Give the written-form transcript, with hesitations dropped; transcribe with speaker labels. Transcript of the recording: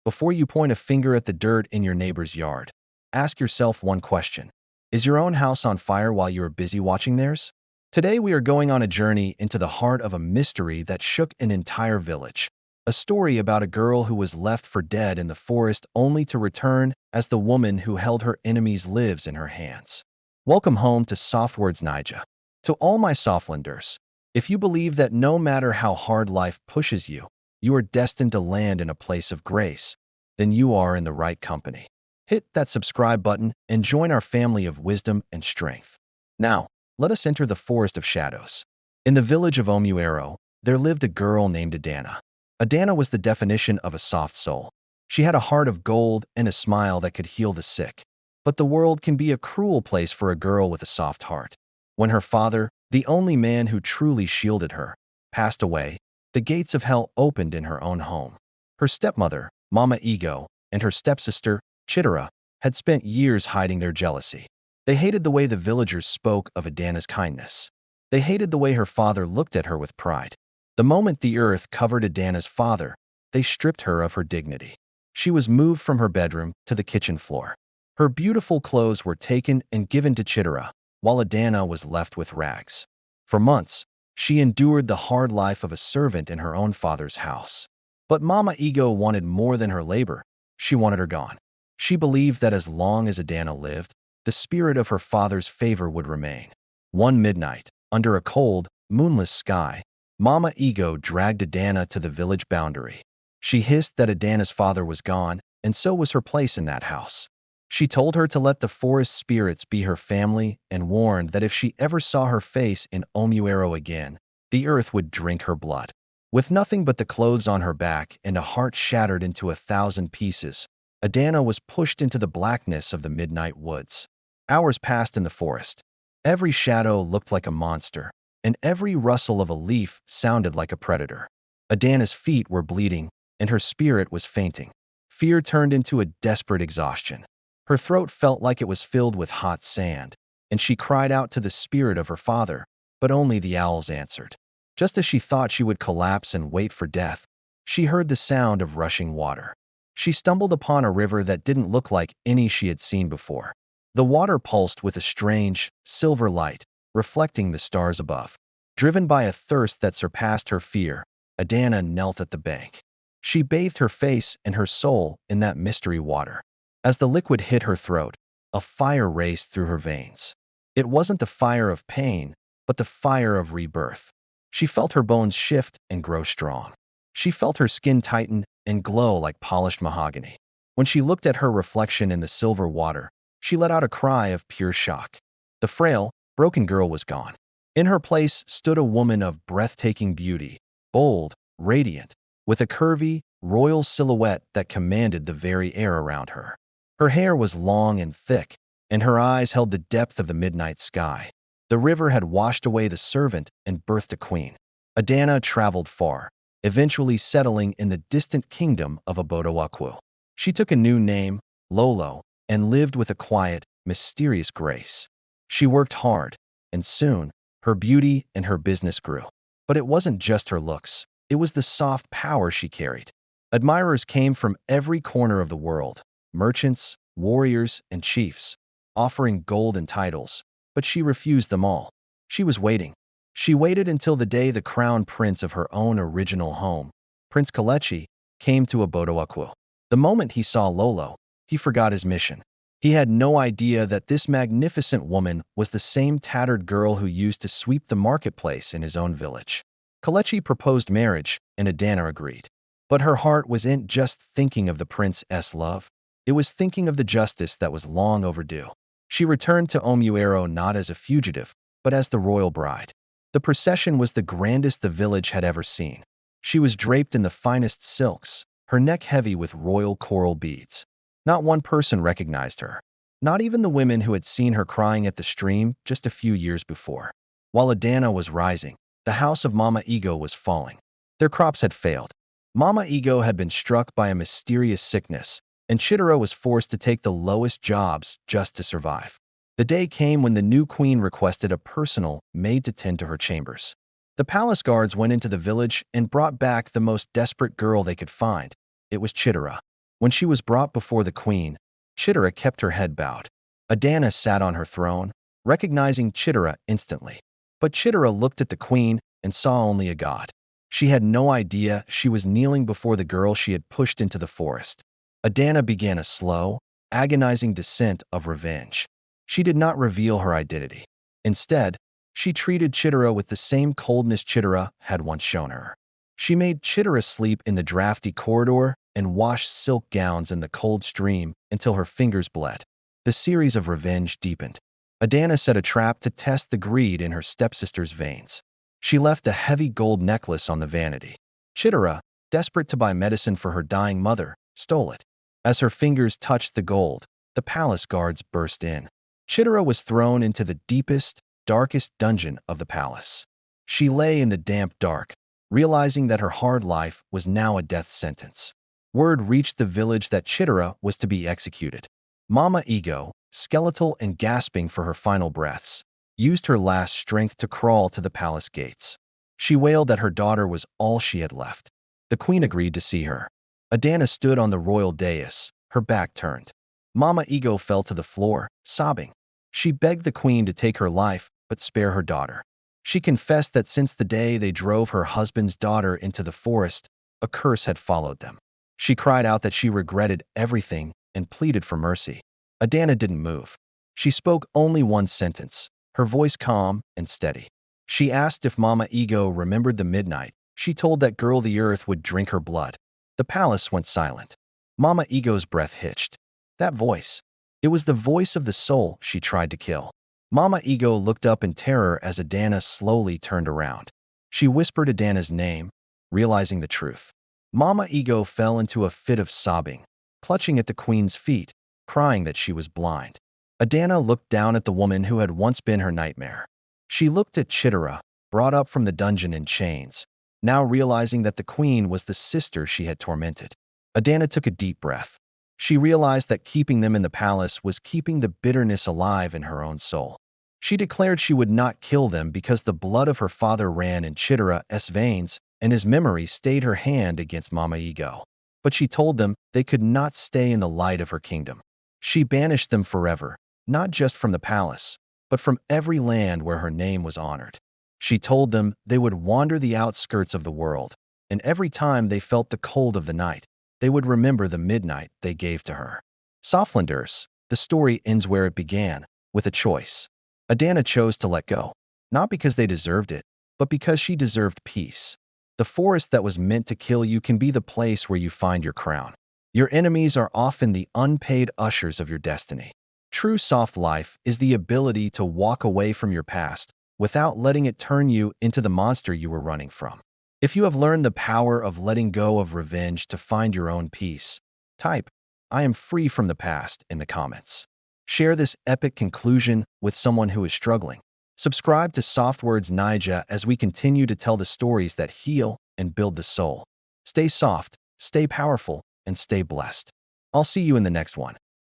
Speaker 1: Before you point a finger at the dirt in your neighbor's yard, ask yourself one question. Is your own house on fire while you are busy watching theirs? Today we are going on a journey into the heart of a mystery that shook an entire village. A story about a girl who was left for dead in the forest only to return as the woman who held her enemies lives in her hands. Welcome home to Softwords Nija. To all my Softlanders, if you believe that no matter how hard life pushes you, you are destined to land in a place of grace, then you are in the right company. Hit that subscribe button and join our family of wisdom and strength. Now, let us enter the forest of shadows. In the village of Omuero, there lived a girl named Adana. Adana was the definition of a soft soul. She had a heart of gold and a smile that could heal the sick. But the world can be a cruel place for a girl with a soft heart. When her father, the only man who truly shielded her, passed away, the gates of hell opened in her own home. Her stepmother, Mama Ego, and her stepsister, Chitara, had spent years hiding their jealousy. They hated the way the villagers spoke of Adana's kindness. They hated the way her father looked at her with pride. The moment the earth covered Adana's father, they stripped her of her dignity. She was moved from her bedroom to the kitchen floor. Her beautiful clothes were taken and given to Chitara, while Adana was left with rags. For months, she endured the hard life of a servant in her own father's house. But Mama Ego wanted more than her labor. She wanted her gone. She believed that as long as Adana lived, the spirit of her father's favor would remain. One midnight, under a cold, moonless sky, Mama Ego dragged Adana to the village boundary. She hissed that Adana's father was gone, and so was her place in that house. She told her to let the forest spirits be her family and warned that if she ever saw her face in Omuero again, the earth would drink her blood. With nothing but the clothes on her back and a heart shattered into 1,000 pieces, Adana was pushed into the blackness of the midnight woods. Hours passed in the forest. Every shadow looked like a monster, and every rustle of a leaf sounded like a predator. Adana's feet were bleeding, and her spirit was fainting. Fear turned into a desperate exhaustion. Her throat felt like it was filled with hot sand, and she cried out to the spirit of her father, but only the owls answered. Just as she thought she would collapse and wait for death, she heard the sound of rushing water. She stumbled upon a river that didn't look like any she had seen before. The water pulsed with a strange, silver light, reflecting the stars above. Driven by a thirst that surpassed her fear, Adana knelt at the bank. She bathed her face and her soul in that mystery water. As the liquid hit her throat, a fire raced through her veins. It wasn't the fire of pain, but the fire of rebirth. She felt her bones shift and grow strong. She felt her skin tighten and glow like polished mahogany. When she looked at her reflection in the silver water, she let out a cry of pure shock. The frail, broken girl was gone. In her place stood a woman of breathtaking beauty, bold, radiant, with a curvy, royal silhouette that commanded the very air around her. Her hair was long and thick, and her eyes held the depth of the midnight sky. The river had washed away the servant and birthed a queen. Adana traveled far, eventually settling in the distant kingdom of Obodoakwu. She took a new name, Lolo, and lived with a quiet, mysterious grace. She worked hard, and soon, her beauty and her business grew. But it wasn't just her looks. It was the soft power she carried. Admirers came from every corner of the world, merchants, warriors, and chiefs, offering gold and titles, but she refused them all. She was waiting. She waited until the day the crown prince of her own original home, Prince Kalechi, came to Obodoakwu. The moment he saw Lolo, he forgot his mission. He had no idea that this magnificent woman was the same tattered girl who used to sweep the marketplace in his own village. Kalechi proposed marriage, and Adana agreed. But her heart wasn't just thinking of the prince's love. It was thinking of the justice that was long overdue. She returned to Omuero not as a fugitive, but as the royal bride. The procession was the grandest the village had ever seen. She was draped in the finest silks, her neck heavy with royal coral beads. Not one person recognized her, not even the women who had seen her crying at the stream just a few years before. While Adana was rising, the house of Mama Ego was falling. Their crops had failed. Mama Ego had been struck by a mysterious sickness, and Chitara was forced to take the lowest jobs just to survive. The day came when the new queen requested a personal maid to tend to her chambers. The palace guards went into the village and brought back the most desperate girl they could find. It was Chitara. When she was brought before the queen, Chitara kept her head bowed. Adana sat on her throne, recognizing Chitara instantly. But Chitara looked at the queen and saw only a god. She had no idea she was kneeling before the girl she had pushed into the forest. Adana began a slow, agonizing descent of revenge. She did not reveal her identity. Instead, she treated Chitara with the same coldness Chitara had once shown her. She made Chitara sleep in the drafty corridor and washed silk gowns in the cold stream until her fingers bled. The series of revenge deepened. Adana set a trap to test the greed in her stepsister's veins. She left a heavy gold necklace on the vanity. Chitara, desperate to buy medicine for her dying mother, stole it. As her fingers touched the gold, the palace guards burst in. Chitara was thrown into the deepest, darkest dungeon of the palace. She lay in the damp dark, realizing that her hard life was now a death sentence. Word reached the village that Chitara was to be executed. Mama Ego, skeletal and gasping for her final breaths, used her last strength to crawl to the palace gates. She wailed that her daughter was all she had left. The queen agreed to see her. Adana stood on the royal dais, her back turned. Mama Ego fell to the floor, sobbing. She begged the queen to take her life, but spare her daughter. She confessed that since the day they drove her husband's daughter into the forest, a curse had followed them. She cried out that she regretted everything and pleaded for mercy. Adana didn't move. She spoke only one sentence, her voice calm and steady. She asked if Mama Ego remembered the midnight. She told that girl the earth would drink her blood. The palace went silent. Mama Ego's breath hitched. That voice. It was the voice of the soul she tried to kill. Mama Ego looked up in terror as Adana slowly turned around. She whispered Adana's name, realizing the truth. Mama Ego fell into a fit of sobbing, clutching at the queen's feet, crying that she was blind. Adana looked down at the woman who had once been her nightmare. She looked at Chitara, brought up from the dungeon in chains, now realizing that the queen was the sister she had tormented. Adana took a deep breath. She realized that keeping them in the palace was keeping the bitterness alive in her own soul. She declared she would not kill them because the blood of her father ran in Chitara's veins and his memory stayed her hand against Mama Ego. But she told them they could not stay in the light of her kingdom. She banished them forever, not just from the palace, but from every land where her name was honored. She told them they would wander the outskirts of the world, and every time they felt the cold of the night, they would remember the midnight they gave to her. Southlanders, the story ends where it began, with a choice. Adana chose to let go, not because they deserved it, but because she deserved peace. The forest that was meant to kill you can be the place where you find your crown. Your enemies are often the unpaid ushers of your destiny. True soft life is the ability to walk away from your past without letting it turn you into the monster you were running from. If you have learned the power of letting go of revenge to find your own peace, type, "I am free from the past" in the comments. Share this epic conclusion with someone who is struggling. Subscribe to Softwords Naija as we continue to tell the stories that heal and build the soul. Stay soft, stay powerful, and stay blessed. I'll see you in the next one.